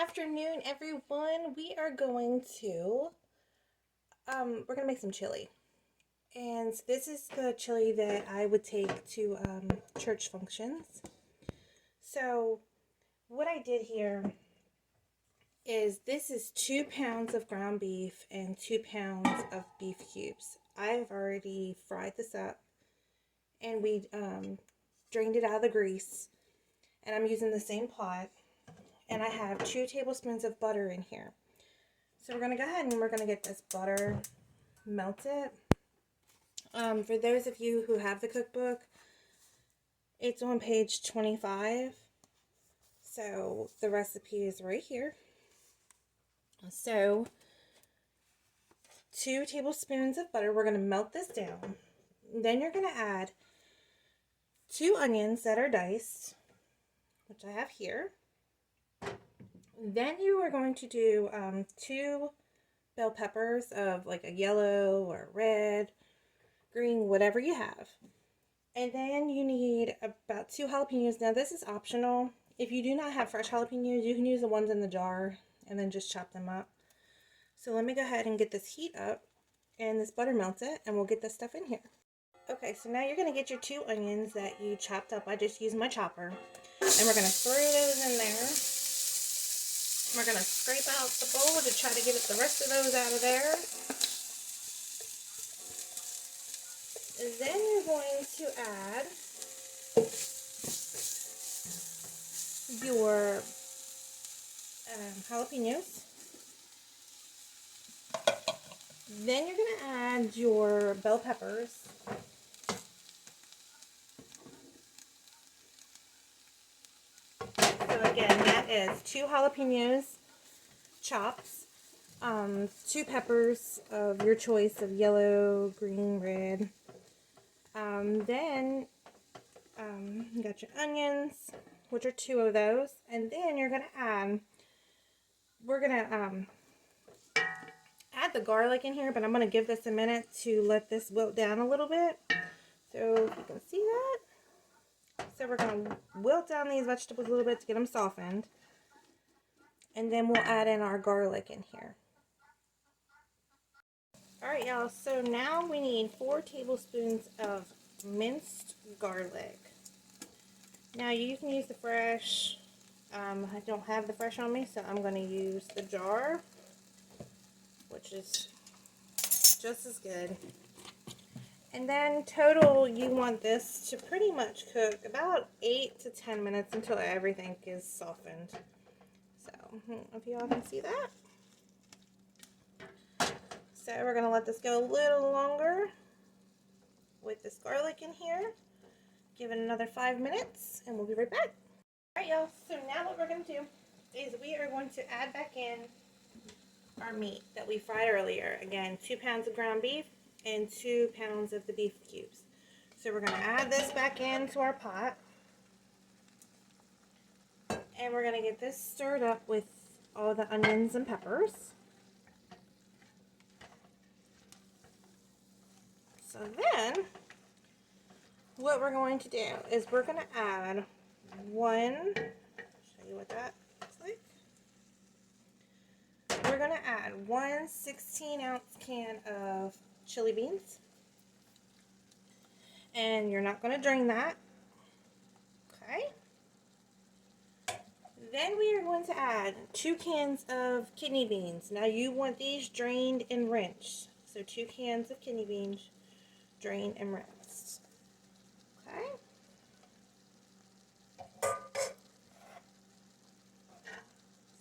afternoon, everyone. We are going to we're gonna make some chili, and this is the chili that I would take to church functions. So what I did here is this is 2 pounds of ground beef and 2 pounds of beef cubes. I've already fried this up, and we drained it out of the grease, and I'm using the same pot. And I have 2 tablespoons of butter in here. So we're going to go ahead and we're going to get this butter melted. For those of you who have the cookbook, it's on page 25. So the recipe is right here. So 2 tablespoons of butter. We're going to melt this down. Then you're going to add 2 onions that are diced, which I have here. Then you are going to do 2 bell peppers of like a yellow or red, green, whatever you have. And then you need about 2 jalapenos. Now this is optional. If you do not have fresh jalapenos, you can use the ones in the jar and then just chop them up. So let me go ahead and get this heat up and this butter melted, and we'll get this stuff in here. Okay, so now you're going to get your 2 onions that you chopped up. I just used my chopper. And we're going to throw those in there. We're going to scrape out the bowl to try to get the rest of those out of there. And then you're going to add your jalapenos. Then you're going to add your bell peppers. So again, that is 2 jalapenos chopped, 2 peppers of your choice of yellow, green, red. Then you got your onions, which are 2 of those, and then you're gonna add. We're gonna add the garlic in here, but I'm gonna give this a minute to let this wilt down a little bit. So if you can see that. So we're going to wilt down these vegetables a little bit to get them softened. And then we'll add in our garlic in here. Alright y'all, so now we need 4 tablespoons of minced garlic. Now you can use the fresh. I don't have the fresh on me, so I'm going to use the jar, which is just as good. And then total, you want this to pretty much cook about 8 to 10 minutes until everything is softened. So, if y'all can see that. So, we're going to let this go a little longer with this garlic in here. Give it another 5 minutes, and we'll be right back. Alright, y'all. So, now what we're going to do is we are going to add back in our meat that we fried earlier. Again, 2 pounds of ground beef and 2 pounds of the beef cubes. So we're going to add this back into our pot. And we're going to get this stirred up with all the onions and peppers. So then, what we're going to do is we're going to add show you what that looks like. We're going to add 1 16-ounce can of chili beans, and you're not going to drain that. Okay. Then we are going to add 2 cans of kidney beans. Now you want these drained and rinsed. So 2 cans of kidney beans drained and rinsed. Okay.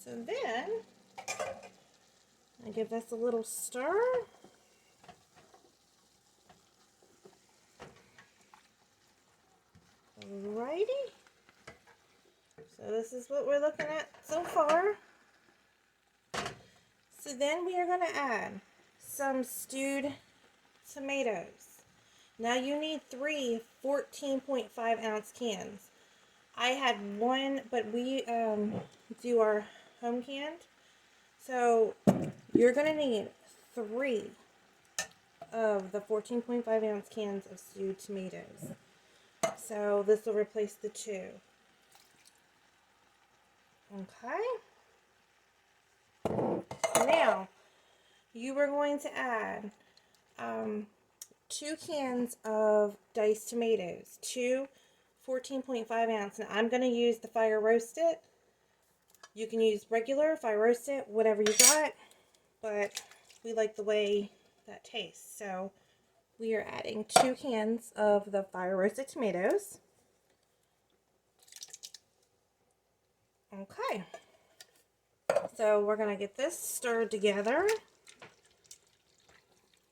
So then I give this a little stir. Alrighty. So this is what we're looking at so far. So then we are going to add some stewed tomatoes. Now you need 3 14.5-ounce cans. I had 1, but we do our home canned. So you're going to need 3 of the 14.5-ounce cans of stewed tomatoes. So this will replace the 2. Okay. Now, you are going to add 2 cans of diced tomatoes, 2 14.5 ounce. Now, I'm going to use the fire roasted. You can use regular, fire roasted, whatever you got, but we like the way that tastes. So, we are adding 2 cans of the fire roasted tomatoes. Okay. So we're going to get this stirred together.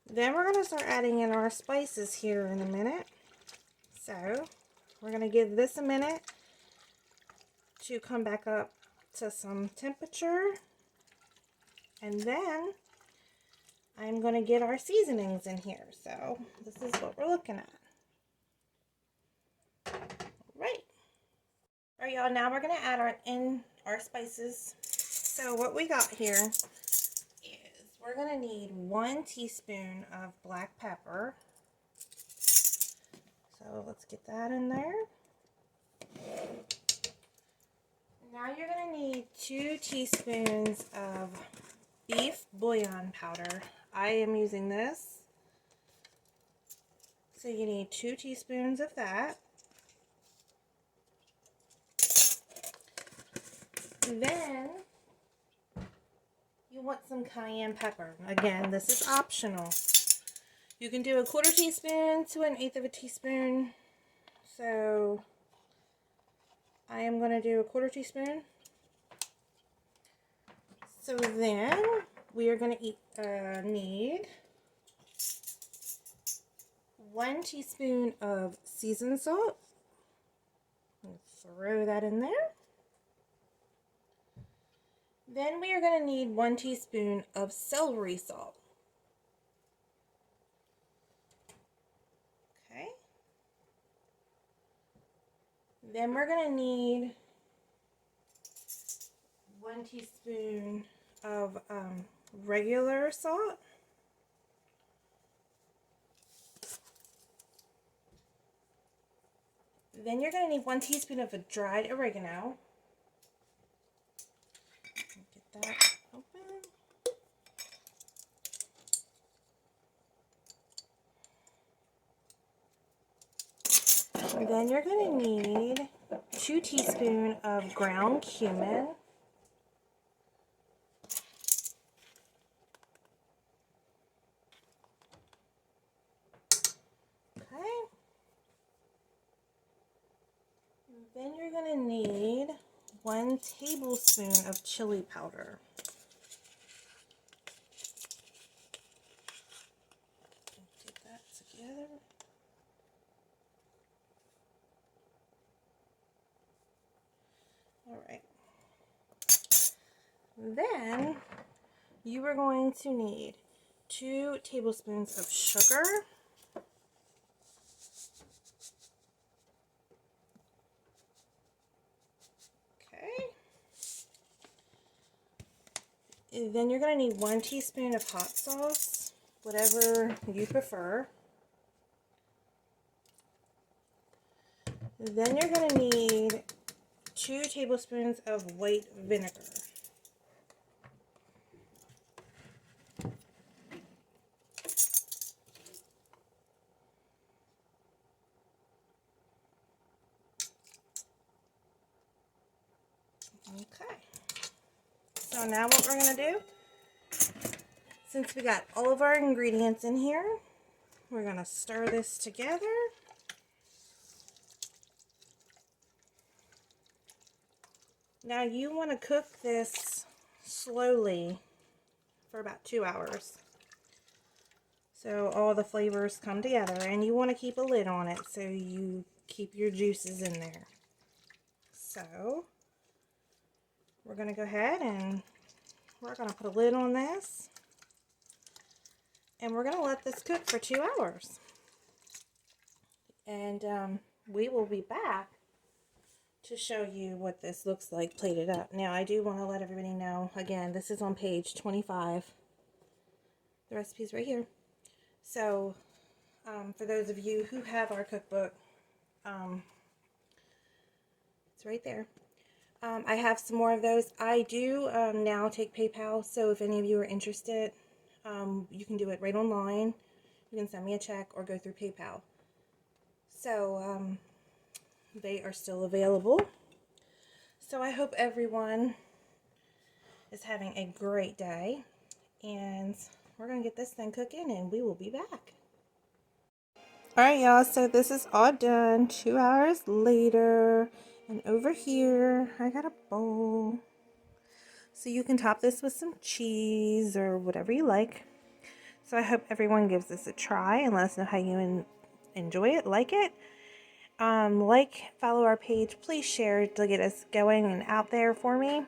Then we're going to start adding in our spices here in a minute. So we're going to give this a minute to come back up to some temperature. And then I'm going to get our seasonings in here. So this is what we're looking at. Right. All right, y'all. Now we're going to add our spices. So what we got here is we're going to need 1 teaspoon of black pepper. So let's get that in there. Now you're going to need 2 teaspoons of beef bouillon powder. I am using this. So you need 2 teaspoons of that. Then you want some cayenne pepper. Again, this is optional. You can do a 1/4 teaspoon to 1/8 of a teaspoon. So I am going to do a 1/4 teaspoon. So then we are going to need 1 teaspoon of seasoned salt. Throw that in there. Then we are going to need 1 teaspoon of celery salt. Okay. Then we're going to need 1 teaspoon of regular salt. Then you're going to need 1 teaspoon of a dried oregano. Get that open. And then you're going to need 2 teaspoons of ground cumin. Okay. And then you're going to need 1 tablespoon of chili powder. Get that together. All right. Then you are going to need 2 tablespoons of sugar. Okay. And then you're going to need 1 teaspoon of hot sauce, whatever you prefer. Then you're going to need 2 tablespoons of white vinegar. Okay. So now what we're going to do, since we got all of our ingredients in here, we're going to stir this together. Now you want to cook this slowly for about 2 hours. So all the flavors come together, and you want to keep a lid on it so you keep your juices in there. So we're going to go ahead and we're going to put a lid on this, and we're going to let this cook for 2 hours. And we will be back to show you what this looks like plated up. Now, I do want to let everybody know, again, this is on page 25. The recipe's right here. So, for those of you who have our cookbook, it's right there. I have some more of those. I do now take PayPal, so if any of you are interested, you can do it right online. You can send me a check or go through PayPal. So they are still available. So I hope everyone is having a great day, and we're going to get this thing cooking and we will be back. Alright y'all, so this is all done 2 hours later, and over here I got a bowl. So you can top this with some cheese or whatever you like. So I hope everyone gives this a try and let us know how you enjoy it, like it. Follow our page, please share to get us going and out there for me.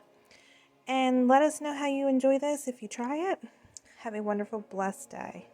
And let us know how you enjoy this if you try it. Have a wonderful, blessed day.